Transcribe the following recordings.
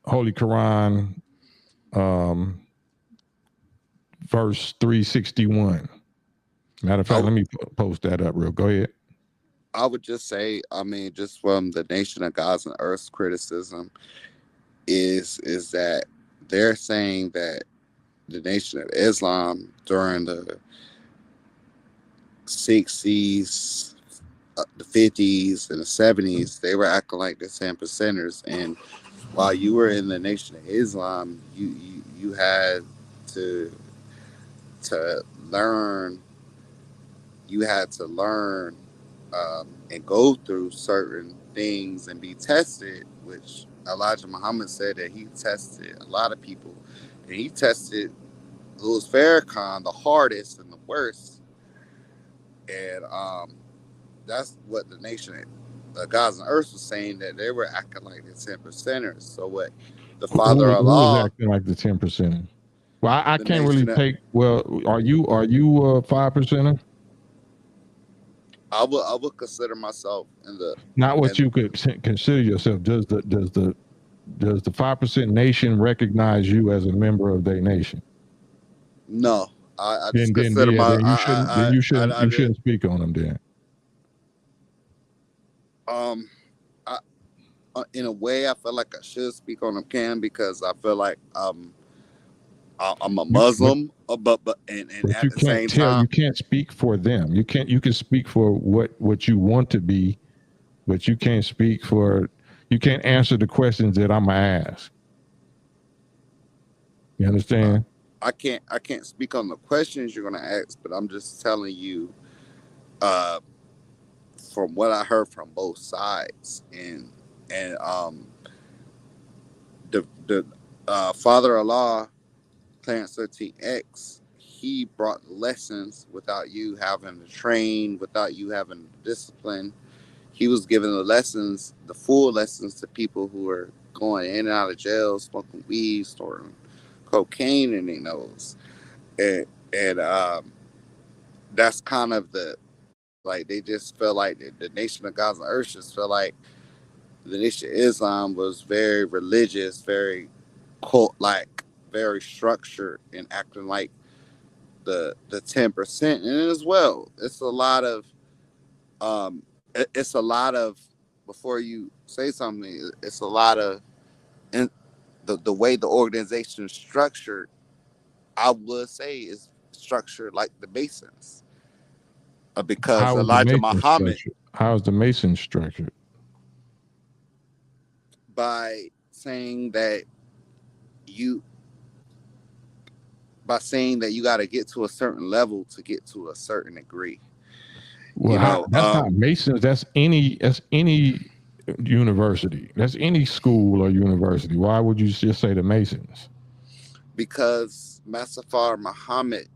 Holy Quran, verse 361. Matter of fact, let me post that up real. Go ahead. I would just say, I mean, just from the Nation of Gods and Earth's criticism is that they're saying that the Nation of Islam during the 60s, the 50s, and the 70s, they were acting like the 10%ers. And while you were in the Nation of Islam, you had to learn. You had to learn and go through certain things and be tested, which Elijah Muhammad said that he tested a lot of people. And he tested Louis Farrakhan the hardest and the worst. And that's what the Nation of Gods and Earth was saying, that they were acting like the 10%ers. So what the Father Who was Allah, acting like the 10%? Well, I the can't really nation, take. Well, are you a 5%er? I would consider myself in the, Not what and you could consider yourself. Does the 5% nation recognize you as a member of their nation? no, I just Then consider yeah, my then you shouldn't. Then you shouldn't. I You did shouldn't speak on them. Then um I, in a way I feel like I should speak on them, can, because I feel like I'm a you, but Muslim, and but you at the can't same tell. time, You can't speak for them. You can't. You can speak for what you want to be, but you can't speak for. You can't answer the questions that I'm gonna ask. You uh, understand? I can't speak on the questions you're gonna ask, but I'm just telling you, uh, from what I heard from both sides, and the Father Allah, Clarence 13X, he brought lessons without you having to train, without you having to discipline. He was giving the lessons, the full lessons, to people who are going in and out of jail, smoking weed, storing cocaine in their nose. And that's kind of the, like, they just feel like the Nation of Gods and Earth just feel like the Nation of Islam was very religious, very cult like, very structured, and acting like the 10%. And as well, it's a lot of it's a lot of, before you say something, it's a lot of, in the way the organization is structured, I would say is structured like the Masons, because How is the Elijah Mason Muhammad, structured? How is the Mason structured? by saying that you saying that you got to get to a certain level to get to a certain degree. Well, that's not Masons. That's any. That's any university. That's any school or university. Why would you just say the Masons? Because Mustafa Muhammad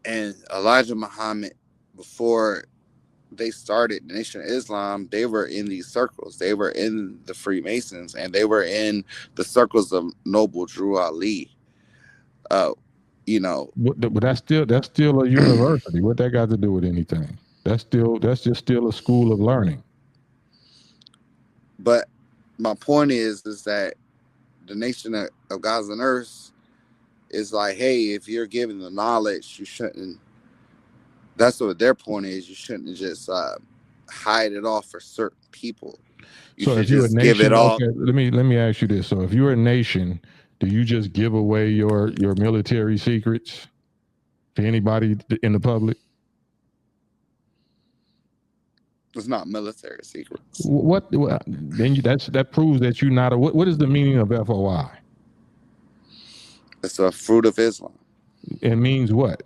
and Elijah Muhammad, before they started the Nation of Islam, they were in these circles. They were in the Freemasons, and they were in the circles of Noble Drew Ali. Uh, you know, But that's still a university. What that got to do with anything? That's just still a school of learning. but my point is that the Nation of Gods and Earth is like, hey, if you're given the knowledge, you shouldn't. That's what their point is. You shouldn't just hide it off for certain people. You So should if you're a just give it nation, all. okay, let me ask you this. So if you're a nation, do you just give away your military secrets to anybody in the public? It's not military secrets. What then? That proves that you're not a. What is the meaning of FOI? It's a fruit of Islam. It means what?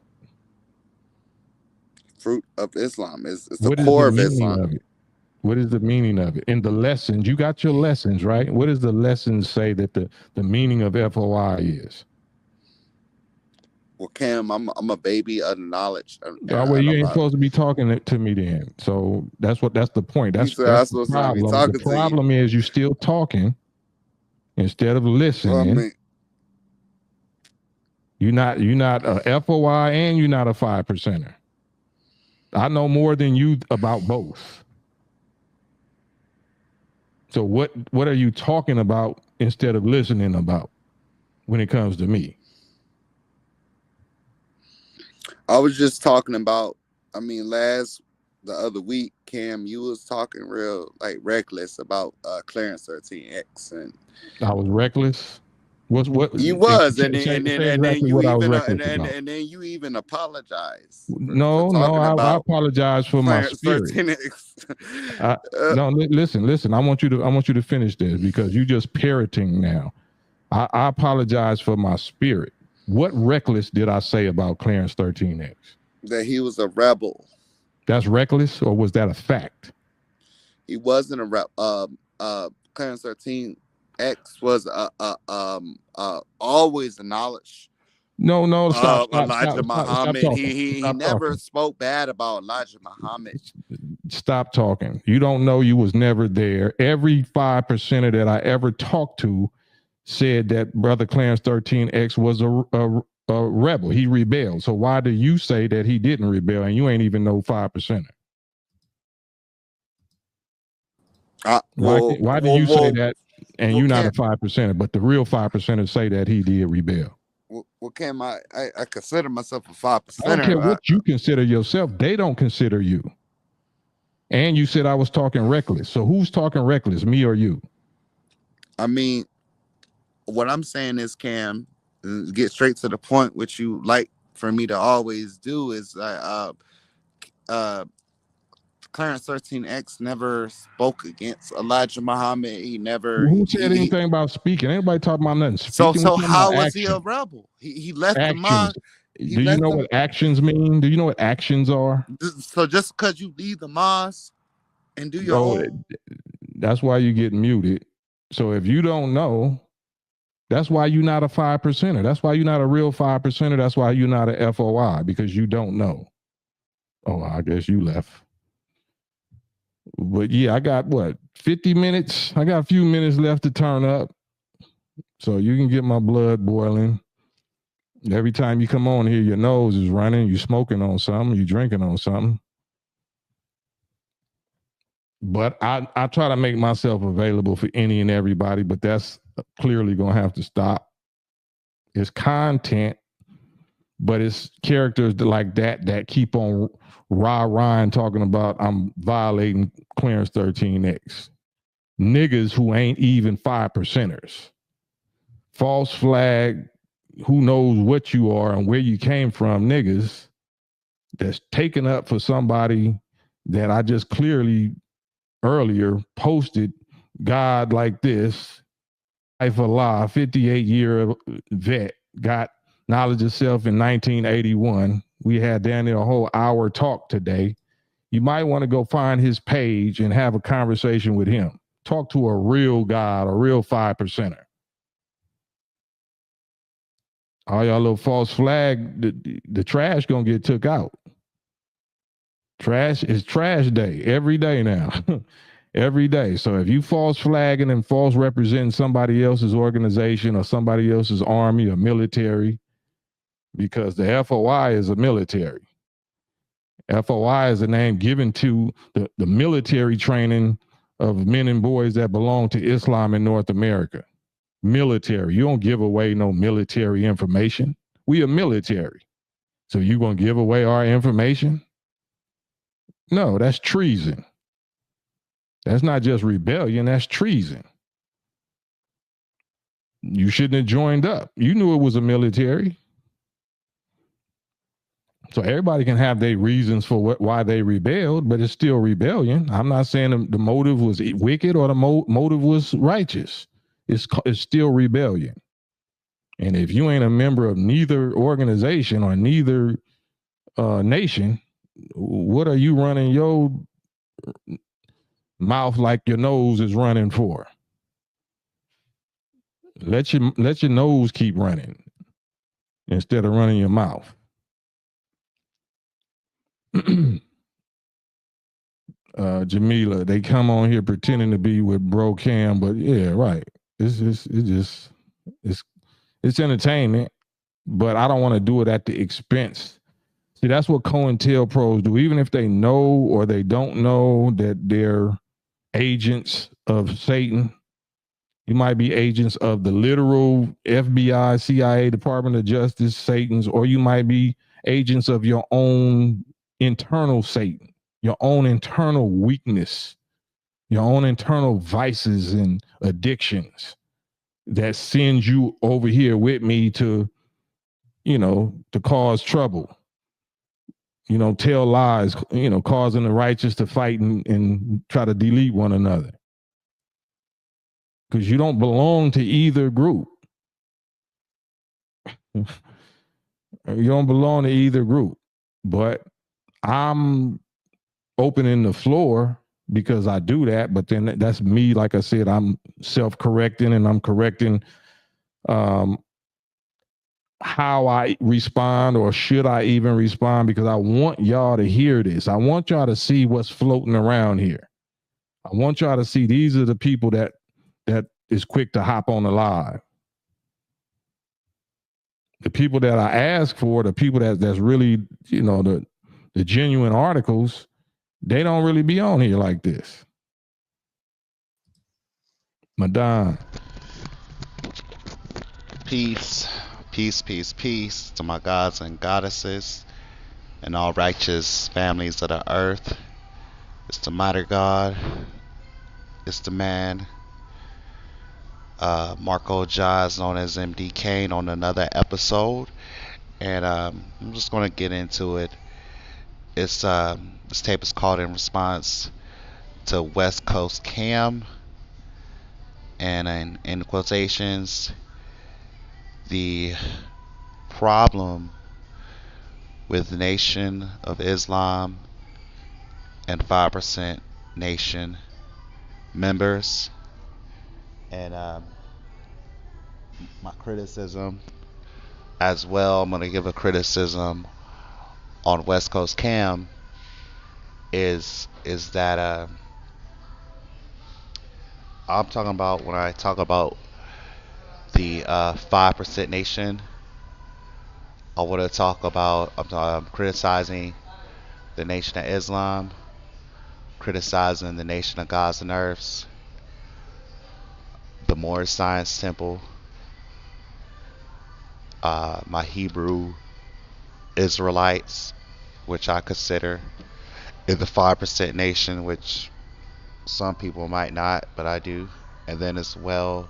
Fruit of Islam is the What is the core of meaning Islam. of it? What is the meaning of it? In the lessons, you got your lessons, right? What does the lessons say that the meaning of FOI is? Well, Cam, I'm a baby of knowledge, Well, and you I'm ain't not. supposed to be talking to me then. So that's the point. You said That's I'm the supposed to be problem. The talking to you. problem is you still talking instead of Well, I listening. mean, You're not a FOI and you're not a 5%er. I know more than you about both. So what are you talking about instead of listening about when it comes to me? I was just talking about, the other week, Cam, you was talking real like reckless about Clarence 13X, and I was reckless. What you was, and say then exactly you what I was even reckless about. and then you even apologized for No, talking I about apologize for my Clarence spirit. 13X. No, listen. I want you to finish this because you just parroting now. I apologize for my spirit. What reckless did I say about Clarence 13X? That he was a rebel. That's reckless, or was that a fact? He wasn't a rebel. Clarence 13X was always the knowledge. No, stop Elijah Muhammad. talking. He never spoke bad about Elijah Muhammad. Stop talking. You don't know, you was never there. Every 5%er that I ever talked to said that Brother Clarence 13X was a rebel. He rebelled. So why do you say that he didn't rebel and you ain't even no 5%er? Why do you say that and you're not a 5%er, but the real 5%ers say that he did rebel? Well, Cam, I consider myself a 5%er. I don't care what you consider yourself. They don't consider you. And you said I was talking reckless. So who's talking reckless, me or you? I mean, what I'm saying is, Cam, get straight to the point, which you like for me to always do, is Clarence 13X never spoke against Elijah Muhammad. He never. Who said anything about speaking? Anybody talking about nothing? Speaking so how was he a rebel? He left actions. the mosque. Do you know what actions mean? Do you know what actions are? So just because you leave the mosque and do your own. That's why you get muted. So if you don't know, that's why you're not a 5%er. That's why you're not a real 5%er. That's why you're not a FOI, because you don't know. Oh, I guess you left. But yeah, I got 50 minutes? I got a few minutes left to turn up. So you can get my blood boiling. Every time you come on here, your nose is running, you smoking on something, you drinking on something. But I try to make myself available for any and everybody, but that's clearly going to have to stop. It's content, but it's characters like that keep on rah-rahing talking about I'm violating Clarence 13X. Niggas who ain't even 5%ers. False flag, who knows what you are and where you came from, niggas that's taken up for somebody that I just clearly earlier posted God like this. Life Allah, 58-year vet, got knowledge of self in 1981. We had Daniel a whole hour talk today. You might want to go find his page and have a conversation with him. Talk to a real God, a real 5%er. All y'all little false flag, the trash gonna get took out. Trash is trash day every day now. Every day. So if you false flagging and false representing somebody else's organization or somebody else's army or military, because the FOI is a military. FOI is a name given to the military training of men and boys that belong to Islam in North America. Military. You don't give away no military information. We are military. So you gonna give away our information? No, that's treason. That's not just rebellion, that's treason. You shouldn't have joined up. You knew it was a military. So everybody can have their reasons for why they rebelled, but it's still rebellion. I'm not saying the motive was wicked or the motive was righteous. It's still rebellion. And if you ain't a member of neither organization or neither nation, what are you running your mouth like your nose is running for? Let your nose keep running instead of running your mouth. Jamila, they come on here pretending to be with Bro Cam, but yeah, right. It's entertainment, but I don't want to do it at the expense. See, that's what COINTELPROs do. Even if they know or they don't know that they're agents of Satan, You might be agents of the literal FBI, CIA, Department of Justice, Satan's, or you might be agents of your own internal Satan, your own internal weakness, your own internal vices and addictions that sends you over here with me to, to cause trouble, tell lies, causing the righteous to fight and try to delete one another. Because you don't belong to either group. You don't belong to either group. But I'm opening the floor because I do that. But then that's me. Like I said, I'm self-correcting and I'm correcting how I respond, or should I even respond, because I want y'all to hear this. I want y'all to see what's floating around here. I want y'all to see these are the people that is quick to hop on the live. The people that I ask for, the people that's really, the genuine articles, they don't really be on here like this. Madame. Peace, peace, peace, peace to my gods and goddesses and all righteous families of the earth. It's the mighty God. It's the man. MarcoJah is known as MD Kane on another episode. And I'm just going to get into it. It's this tape is called in response to West Coast Cam. And in quotations, the problem with the Nation of Islam and 5% Nation members, and my criticism as well. I'm going to give a criticism on West Coast Cam is that I'm talking about, when I talk about the 5% Nation, I want to talk about, I'm criticizing the Nation of Islam, criticizing the Nation of Gods and Earths, the Moorish Science Temple, my Hebrew Israelites, which I consider is the 5% Nation, which some people might not, but I do. And then as well,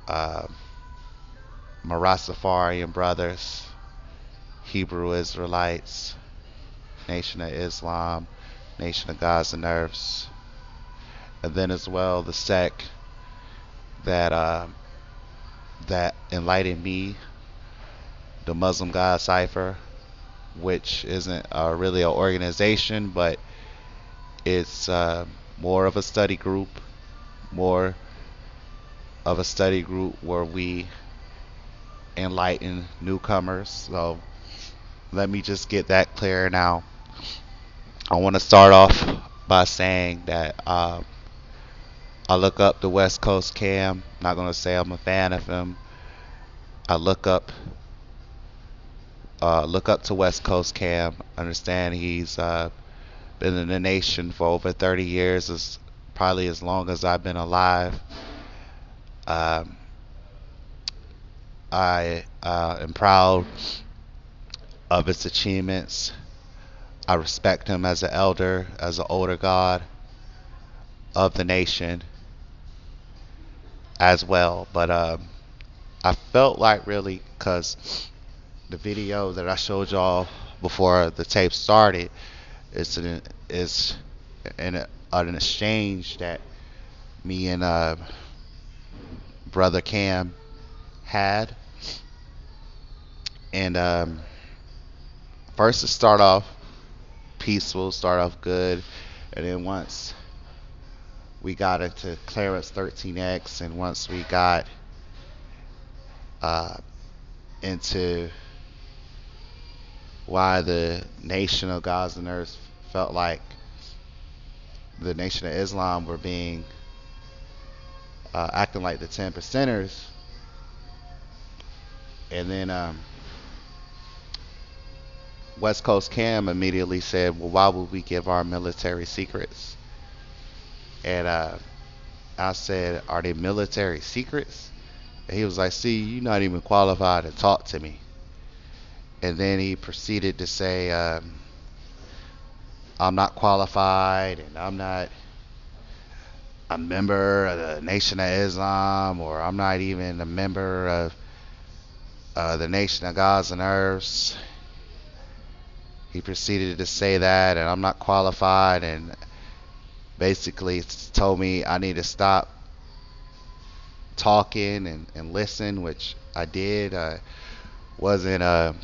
my Rastafarian brothers, Hebrew Israelites, Nation of Islam, Nation of Gods and Earths, and then as well the sect that that enlightened me, the Muslim God Cipher, which isn't really an organization, but it's more of a study group, more of a study group where we enlighten newcomers. So let me just get that clear now. I want to start off by saying that I look up the West Coast Cam. Not going to say I'm a fan of him. I look up to West Coast Cam. Understand he's been in the nation for over 30 years, is probably as long as I've been alive. I am proud of his achievements. I respect him as an elder, as an older god of the nation as well. But I felt like, really, because the video that I showed y'all before the tape started is an exchange that me and brother Cam had. And first, to start off peaceful, start off good, and then once we got into Clarence 13X, and once we got into why the Nation of Gods and Earth felt like the Nation of Islam were being acting like the 10 percenters, and then West Coast Cam immediately said, well, why would we give our military secrets? And I said, "Are they military secrets?" And he was like, "See, you're not even qualified to talk to me." And then he proceeded to say, "I'm not qualified, and I'm not a member of the Nation of Islam, or I'm not even a member of the Nation of Gods and Earths." He proceeded to say that, and I'm not qualified, and basically told me I need to stop talking and listen, which I did. I wasn't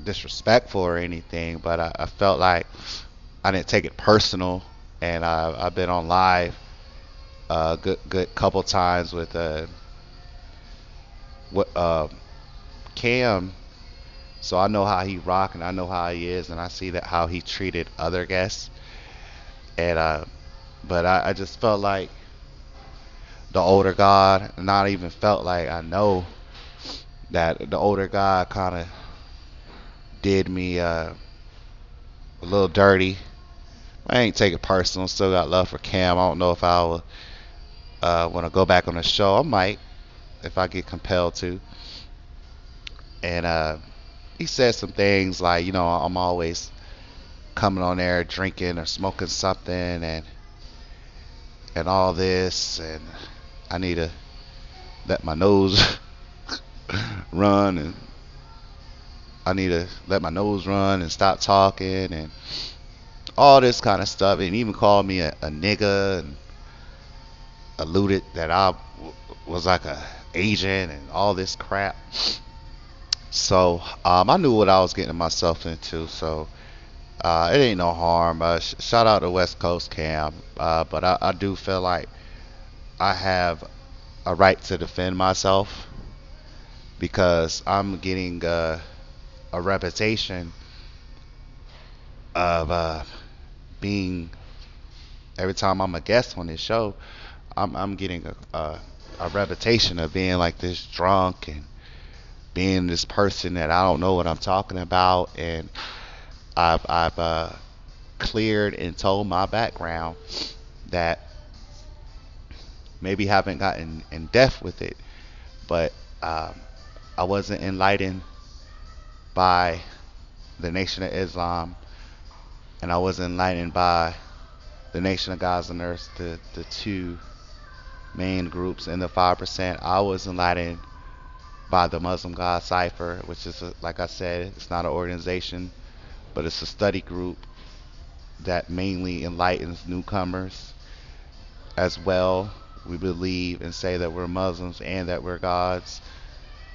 disrespectful or anything, but I felt like I didn't take it personal, and I've been on live a good couple times with what Cam, so I know how he rock and I know how he is, and I see that how he treated other guests, and but I just felt like the older God, not even felt like I know that the older God kind of did me a little dirty. I ain't take it personal. Still got love for Cam. I don't know if I will want to go back on the show. I might if I get compelled to. And he said some things like, I'm always coming on there drinking or smoking something and all this, and I need to let my nose run, and I need to let my nose run and stop talking and all this kind of stuff, and even called me a nigga and alluded that I was like a agent and all this crap. So I knew what I was getting myself into. So it ain't no harm. Shout out to West Coast Cam, but I do feel like I have a right to defend myself because I'm getting a reputation of being, every time I'm a guest on this show, I'm getting a reputation of being like this drunk and being this person that I don't know what I'm talking about, and I've cleared and told my background that maybe haven't gotten in depth with it, but I wasn't enlightened by the Nation of Islam, and I was enlightened by the Nation of Gods and Earth, the two main groups in the 5%. I was enlightened by the Muslim God Cipher, which is, like I said, it's not an organization, but it's a study group that mainly enlightens newcomers as well. We believe and say that we're Muslims and that we're gods.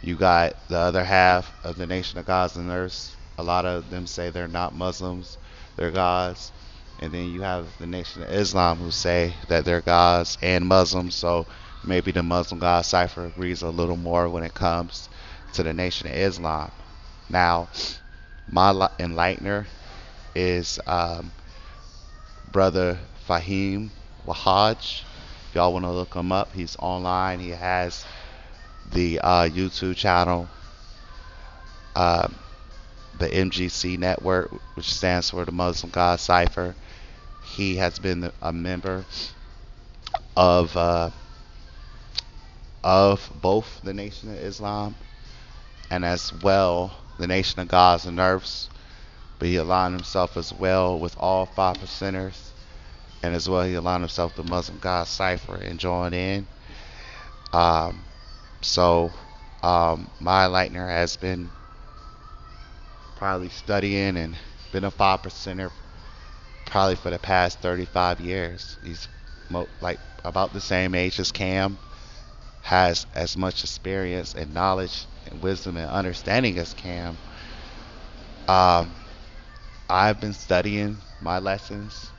You got the other half of the Nation of Gods and Earths. A lot of them say they're not Muslims, they're gods. And then you have the Nation of Islam who say that they're gods and Muslims. So maybe the Muslim God Cipher agrees a little more when it comes to the Nation of Islam. Now, my enlightener is Brother Fahim Wahaj. If y'all want to look him up, he's online. He has the YouTube channel, the MGC Network, which stands for the Muslim God Cipher. He has been a member of both the Nation of Islam and as well the Nation of Gods and Earths, but he aligned himself as well with all 5%ers, and as well he aligned himself with the Muslim God Cipher and joined in. So my enlightener has been probably studying and been a 5%er probably for the past 35 years. He's like about the same age as Cam, has as much experience and knowledge and wisdom and understanding as Cam. I've been studying my lessons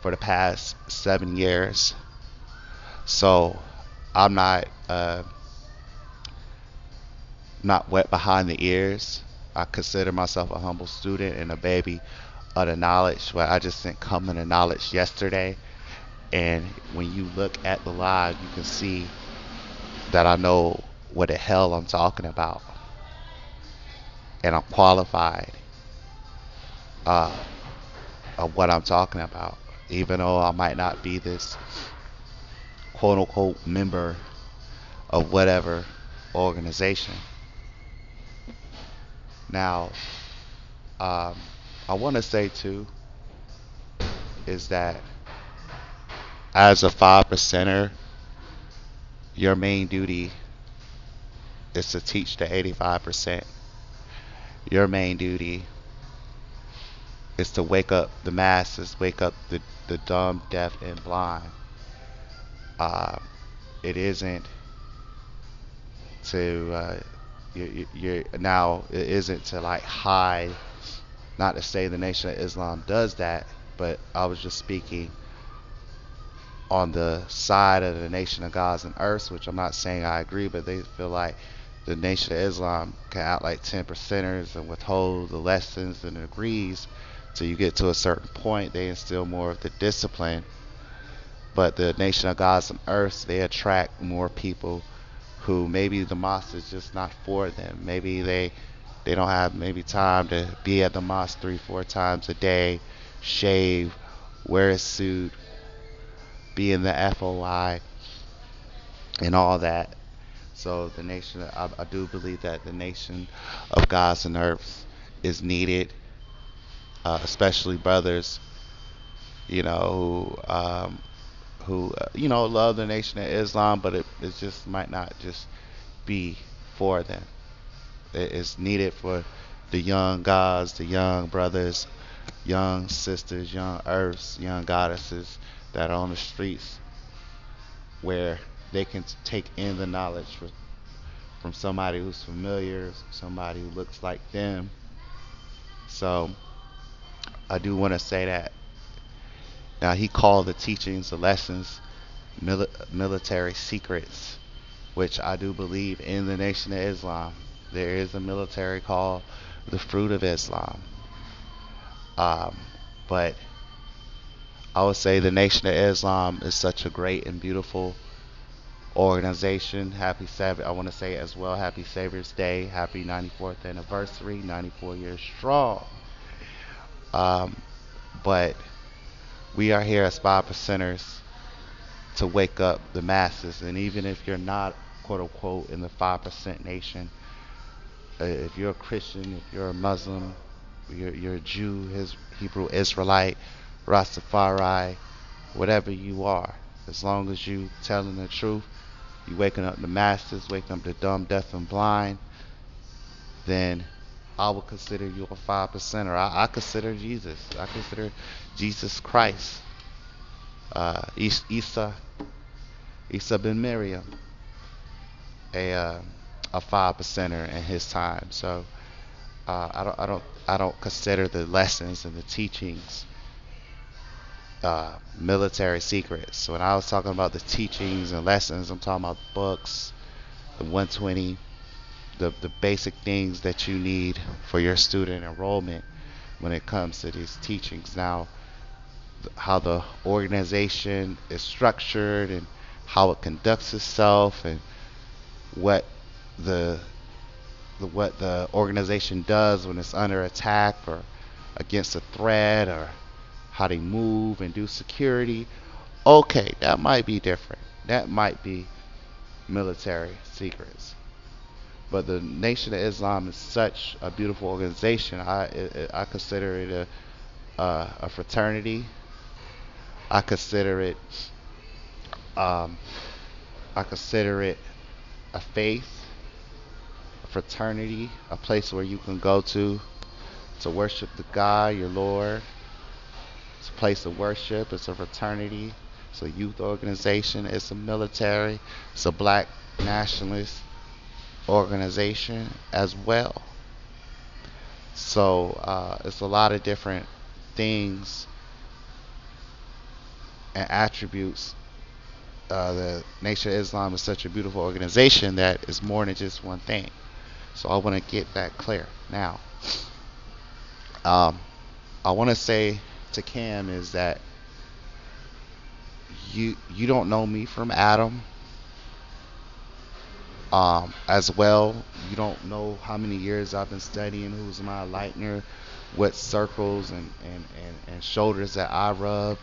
for the past 7 years, so I'm not wet behind the ears. I consider myself a humble student and a baby of the knowledge, where I just didn't come into knowledge yesterday. And when you look at the live, you can see that I know what the hell I'm talking about, and I'm qualified of what I'm talking about, even though I might not be this quote unquote member of whatever organization. Now, um, I want to say too is that as a 5%er, your main duty is to teach the 85%. Your main duty is to wake up the masses, wake up the dumb, deaf, and blind. Uh, it isn't to you're now it isn't to like hide. Not to say the Nation of Islam does that, but I was just speaking on the side of the Nation of Gods and Earths, which I'm not saying I agree, but they feel like the Nation of Islam can act like 10%ers and withhold the lessons and agrees till you get to a certain point. They instill more of the discipline, but the Nation of Gods and Earths, they attract more people who maybe the mosque is just not for them. Maybe they don't have maybe time to be at the mosque 3-4 times a day, shave, wear a suit, be in the FOI, and all that. So the nation, I do believe that the nation of gods and earths is needed, especially brothers, you know, who love the nation of Islam, but it just might not just be for them. It's needed for the young gods, the young brothers, young sisters, young earths, young goddesses that are on the streets where they can take in the knowledge from somebody who's familiar, somebody who looks like them. So I do want to say that. Now he called the teachings, the lessons, military secrets, which I do believe in the Nation of Islam. There is a military called the Fruit of Islam. Um, but I would say the Nation of Islam is such a great and beautiful organization. Happy I want to say as well, Happy Savior's Day, Happy 94th anniversary, 94 years strong. Um, but we are here as 5%ers to wake up the masses, and even if you're not quote unquote in the 5% nation, if you're a Christian, if you're a Muslim, you're a Jew, Hebrew Israelite, Rastafari, whatever you are, as long as you telling the truth, you waking up the masses, waking up the dumb, deaf, and blind, then I would consider you a 5%er. I consider Jesus. I consider Jesus Christ, Isa, Isa ben Miriam, a uh, a 5%er in his time. So I don't consider the lessons and the teachings military secrets. So when I was talking about the teachings and lessons, I'm talking about books, the 120, the basic things that you need for your student enrollment when it comes to these teachings. Now, how the organization is structured and how it conducts itself and what the what the organization does when it's under attack or against a threat, or how they move and do security. Okay, that might be different. That might be military secrets. But the Nation of Islam is such a beautiful organization. I consider it a fraternity. I consider it um, I consider it a faith, a fraternity, a place where you can go to worship the God, your Lord. It's a place of worship. It's a fraternity. It's a youth organization. It's a military. It's a black nationalist organization as well. So it's a lot of different things and attributes. The Nation of Islam is such a beautiful organization that is more than just one thing. So I want to get that clear. Now, um, I want to say to Cam is that you don't know me from Adam. As well, you don't know how many years I've been studying, who's my lightner, what circles and shoulders that I rubbed,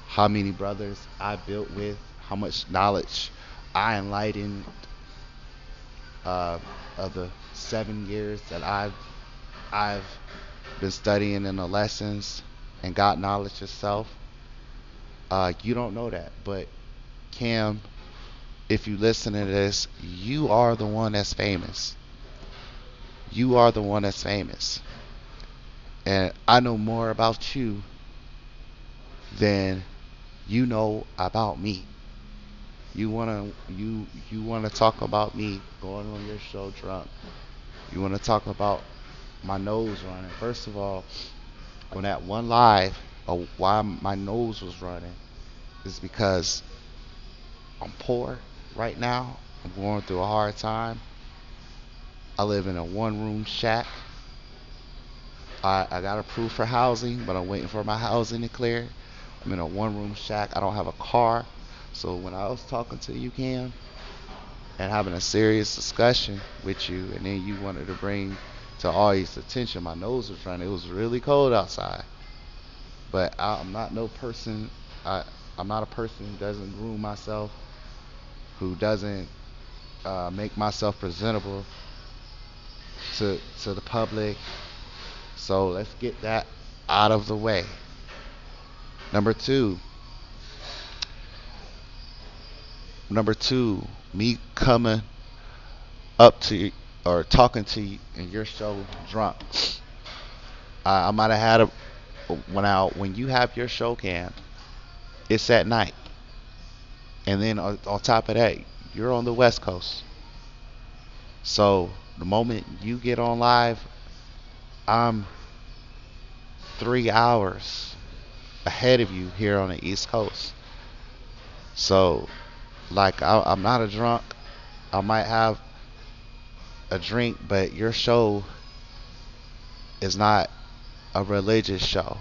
how many brothers I built with, how much knowledge I enlightened of the 7 years that I've been studying in the lessons and got knowledge yourself. You don't know that, but Cam, if you listen to this, you are the one that's famous. You are the one that's famous, and I know more about you than you know about me. You wanna talk about me going on your show drunk. You wanna talk about my nose running. First of all, on that one live, why my nose was running is because I'm poor right now. I'm going through a hard time. I live in a one room shack. I got approved for housing, but I'm waiting for my housing to clear. I'm in a one room shack. I don't have a car. So when I was talking to you, Cam, and having a serious discussion with you, and then you wanted to bring to all his attention my nose was running. It was really cold outside. But I'm not no person. I, I'm not a person who doesn't groom myself, who doesn't make myself presentable to the public. So let's get that out of the way. Number two, number two, me coming up to you or talking to you in your show drunk. I might have had a when you have your show, Cam, it's at night, and then on top of that, you're on the West Coast. So the moment you get on live, I'm 3 hours ahead of you here on the East Coast. So, like, I'm not a drunk. I might have a drink, but your show is not a religious show.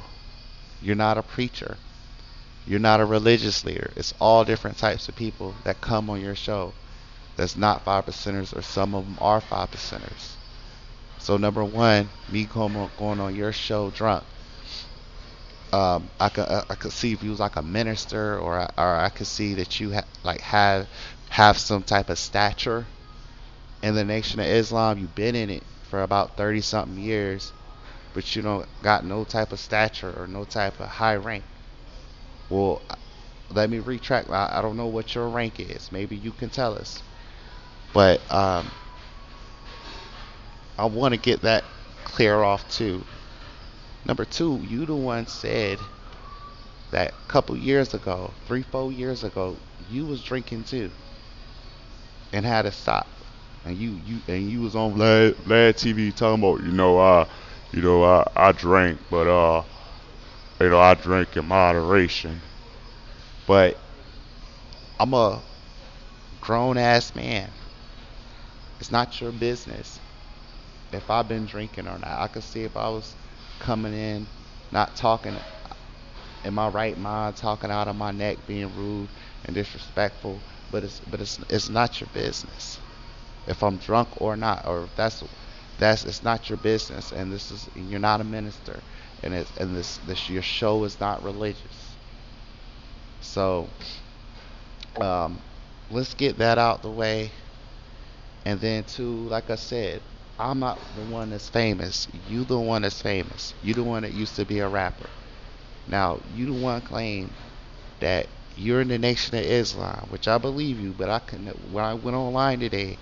You're not a preacher. You're not a religious leader. It's all different types of people that come on your show. That's not five percenters, or some of them are five percenters. So number one, me going on your show drunk. I could see if you was like a minister, or I could see that you have some type of stature in the Nation of Islam. You've been in it for about 30 something years, but you don't got no type of stature or no type of high rank. Well, let me retract. I don't know what your rank is. Maybe you can tell us. But I want to get that clear off too. Number two, you the one said that a couple years ago, 3, 4 years ago, you was drinking too and had to stop. And you was on Vlad TV talking about, I drink, but I drink in moderation. But I'm a grown ass man. It's not your business if I've been drinking or not. I could see if I was coming in, not talking in my right mind, talking out of my neck, being rude and disrespectful. But it's not your business if I'm drunk or not, or if that's it's not your business. And you're not a minister, and this your show is not religious. So um, let's get that out the way. And then too, like I said, I'm not the one that's famous. You the one that's famous. You the one that used to be a rapper. Now you the one claim that you're in the Nation of Islam, which I believe you. But when I went online today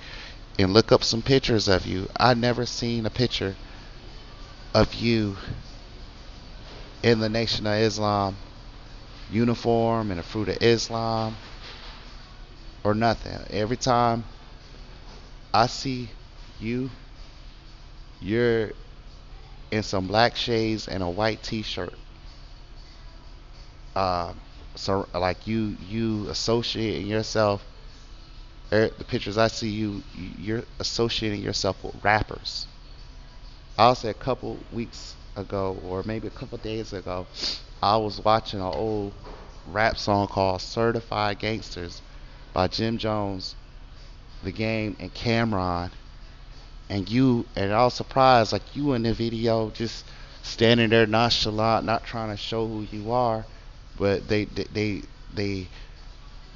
and look up some pictures of you, I never seen a picture of you in the Nation of Islam uniform and the Fruit of Islam or nothing. Every time I see you, you're in some black shades and a white T-shirt. So like you associating yourself. The pictures I see you're associating yourself with rappers. I was a couple weeks ago, or maybe a couple days ago, I was watching an old rap song called "Certified Gangsters" by Jim Jones, The Game, and Cameron. And I was surprised, like you in the video, just standing there nonchalant, not trying to show who you are, but they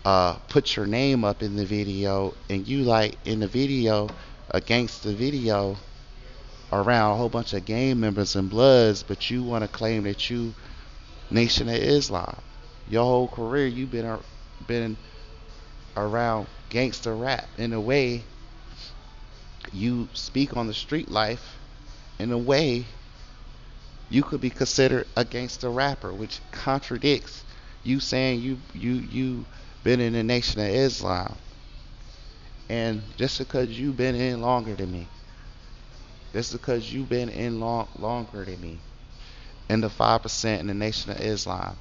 put your name up in the video, and you like in the video against the video around a whole bunch of gang members and bloods, but you want to claim that you Nation of Islam. Your whole career you've been around gangster rap. In a way, you speak on the street life. In a way, you could be considered a gangster rapper, which contradicts you saying you been in the Nation of Islam. And just because you've been in longer than me, just because you've been in longer than me, in the 5% in the Nation of Islam,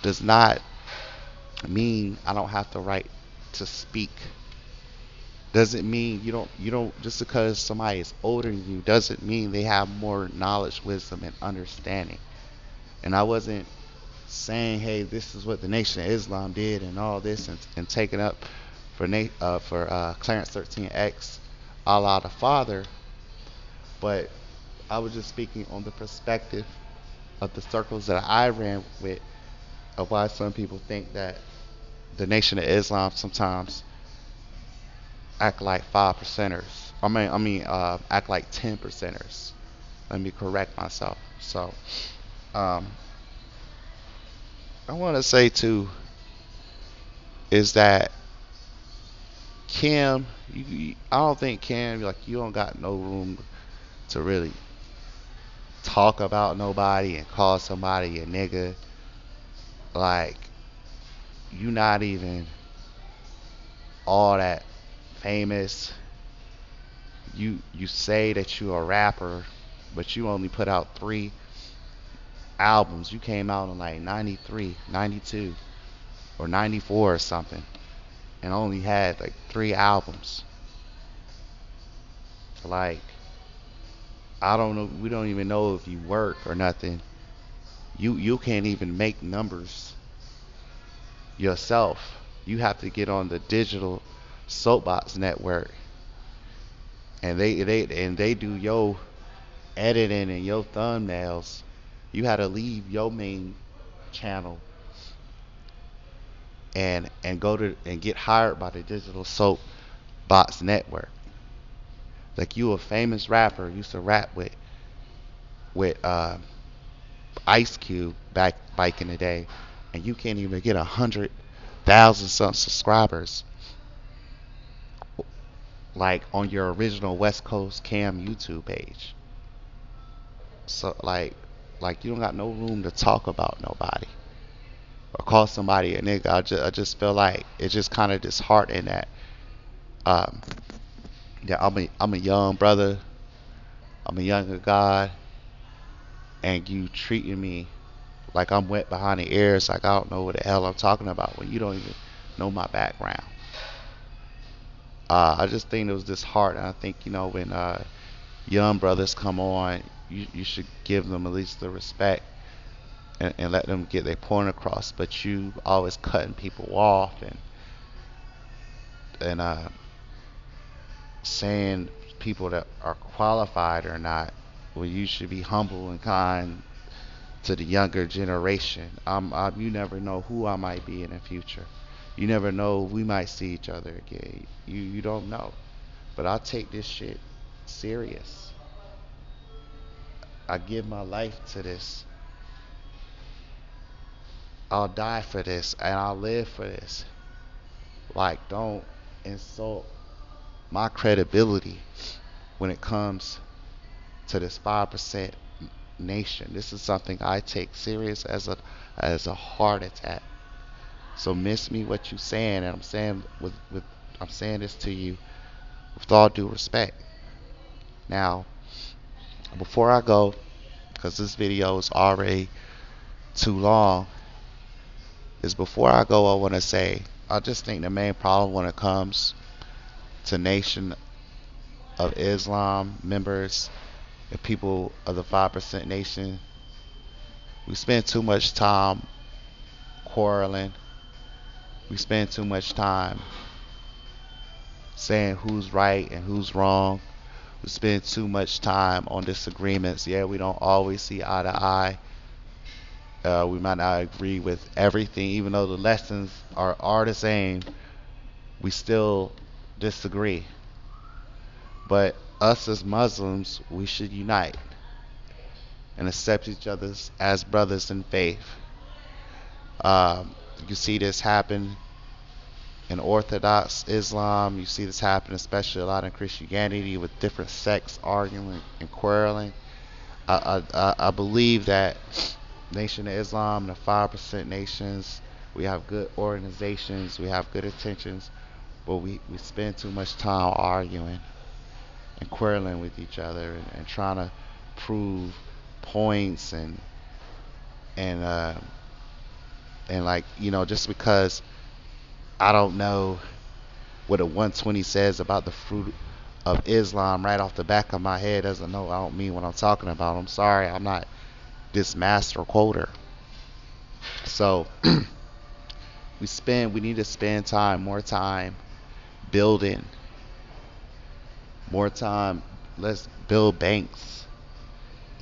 does not mean I don't have the right to speak. Doesn't mean you don't just because somebody is older than you doesn't mean they have more knowledge, wisdom, and understanding. And I wasn't saying, hey, this is what the Nation of Islam did and all this, and taking up for Clarence 13X, Allah the Father, but I was just speaking on the perspective of the circles that I ran with, of why some people think that the Nation of Islam sometimes act like 5%ers. Act like 10%ers. Let me correct myself. So, I want to say too is that Kim, I don't think Kim, like, you don't got no room to really talk about nobody and call somebody a nigga. Like, you not even all that famous. You say that you a rapper, but you only put out 3 albums. You came out in like 93, 92, or 94 or something, and only had like 3 albums. Like, I don't know. We don't even know if you work or nothing. You can't even make numbers yourself. You have to get on the digital soapbox network, and they do your editing and your thumbnails. You had to leave your main channel and go to and get hired by the digital soapbox network. Like, you a famous rapper, used to rap with Ice Cube back in the day, and you can't even get 100,000 some subscribers, like on your original West Coast Cam YouTube page. So like you don't got no room to talk about nobody or call somebody a nigga. I just feel like it's just kind of disheartening that um that I'm a young brother, I'm a younger God, and you treating me like I'm wet behind the ears, like I don't know what the hell I'm talking about when you don't even know my background. I just think it was disheartening. I think, when young brothers come on, you should give them at least the respect, and let them get their point across. But you always cutting people off and saying people that are qualified or not. Well, you should be humble and kind to the younger generation. You never know who I might be in the future. You never know, we might see each other again. You don't know. But I take this shit serious. I give my life to this. I'll die for this and I'll live for this. Like, don't insult my credibility when it comes to this 5% nation. This is something I take serious as a heart attack. So miss me what you saying, and I'm saying this to you with all due respect. Now, before I go, because this video is already too long, before I go, I want to say I just think the main problem when it comes to Nation of Islam members and people of the 5% nation, we spend too much time quarreling. We spend too much time saying who's right and who's wrong. We spend too much time on disagreements. Yeah, we don't always see eye to eye. We might not agree with everything, even though the lessons are the same. We still disagree. But us as Muslims, we should unite and accept each other as brothers in faith. You see this happen in Orthodox Islam. You see this happen especially a lot in Christianity with different sects arguing and quarreling. I believe that Nation of Islam and the 5% nations, we have good organizations, we have good intentions, but we spend too much time arguing and quarreling with each other and trying to prove points and uh, and like just because I don't know what a 120 says about the fruit of Islam right off the back of my head doesn't know I don't mean what I'm talking about. I'm sorry, I'm not this master quoter. So we need to spend more time building, more time. Let's build banks.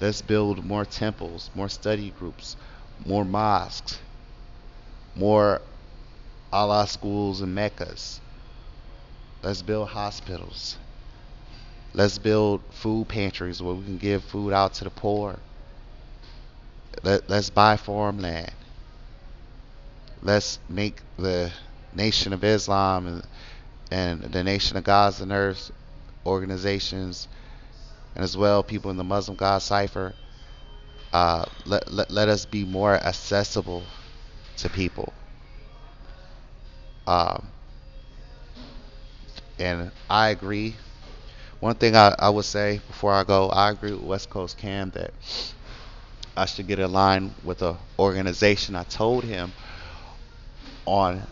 Let's build more temples, more study groups, more mosques, more Allah schools and meccas. Let's build hospitals. Let's build food pantries where we can give food out to the poor. Let's buy farmland. Let's make the Nation of Islam and the Nation of Gods and Earth organizations, and as well people in the Muslim God Cipher, let us be more accessible to people. Um, and I agree. One thing I would say before I go, I agree with West Coast Cam that I should get aligned with an organization. I told him on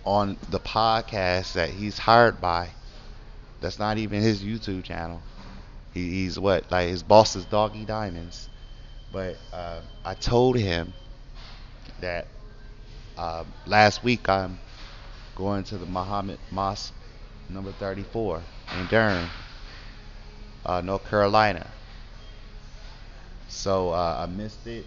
the podcast that he's hired by. That's not even his YouTube channel. He's what, like his boss is Doggy Diamonds. But I told him that last week I'm going to the Muhammad Mosque number 34 in Durham, North Carolina. So I missed it.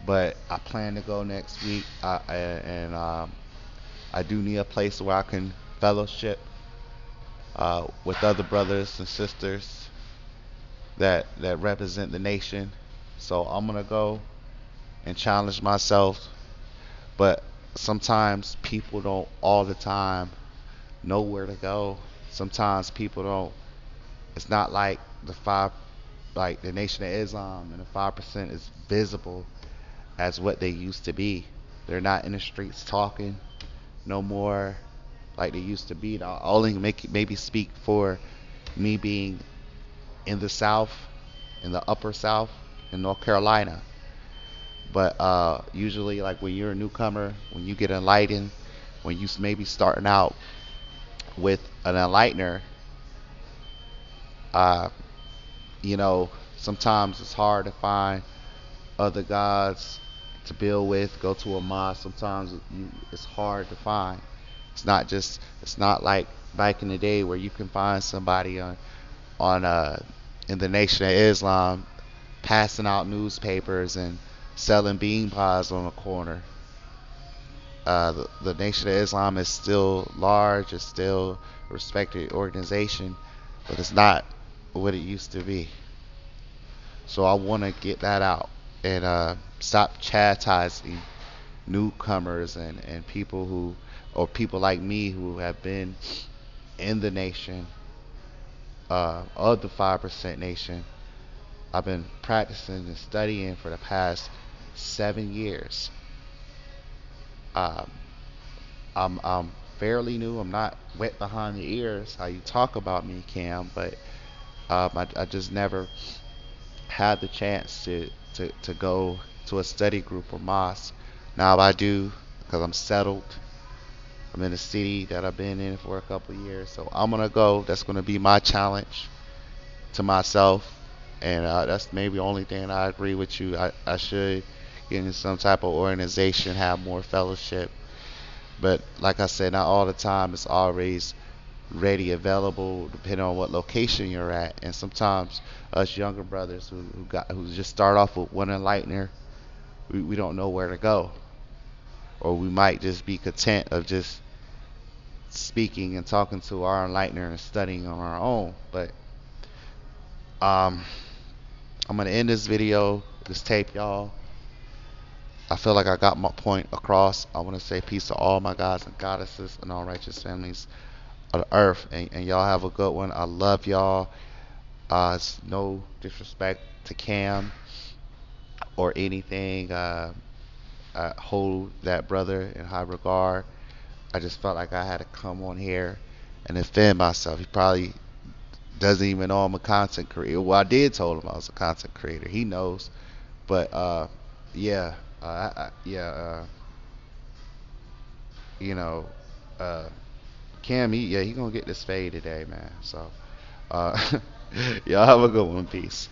But I plan to go next week. And I do need a place where I can fellowship with other brothers and sisters that represent the nation. So I'm gonna go and challenge myself. But sometimes people don't all the time know where to go. Sometimes people don't. It's not like the Nation of Islam and the 5% is visible as what they used to be. They're not in the streets talking no more like they used to be. I'll only maybe speak for me being in the South, in the Upper South, in North Carolina. But usually, like when you're a newcomer, when you get enlightened, when you maybe starting out with an enlightener, uh, sometimes it's hard to find other gods to build with. Go to a mosque. Sometimes it's hard to find. It's not like back in the day where you can find somebody on in the Nation of Islam passing out newspapers and selling bean pies on the corner. The Nation of Islam is still large, it's still a respected organization, but it's not what it used to be. So I want to get that out and stop chastising newcomers and people or people like me who have been in the nation of the 5% nation. I've been practicing and studying for the past 7 years. Um, I'm fairly new. I'm not wet behind the ears how you talk about me, Cam, but I just never had the chance to go to a study group or mosque. Now I do because I'm settled. I'm in a city that I've been in for a couple of years, so I'm gonna go. That's gonna be my challenge to myself, and that's maybe the only thing I agree with you. I should get in some type of organization, have more fellowship, but like I said, not all the time. It's always ready, available, depending on what location you're at. And sometimes us younger brothers who just start off with one enlightener, we don't know where to go, or we might just be content of just speaking and talking to our enlightener and studying on our own. But um, I'm gonna end this video, this tape, y'all. I feel like I got my point across. I want to say peace to all my gods and goddesses and all righteous families of the earth. And y'all have a good one. I love y'all. It's no disrespect to Cam or anything. I hold that brother in high regard. I just felt like I had to come on here and defend myself. He probably doesn't even know I'm a content creator. Well, I did told him I was a content creator. He knows. But yeah, yeah, you know, uh, Cam, he gonna get this fade today, man. So, y'all have a good one. Peace.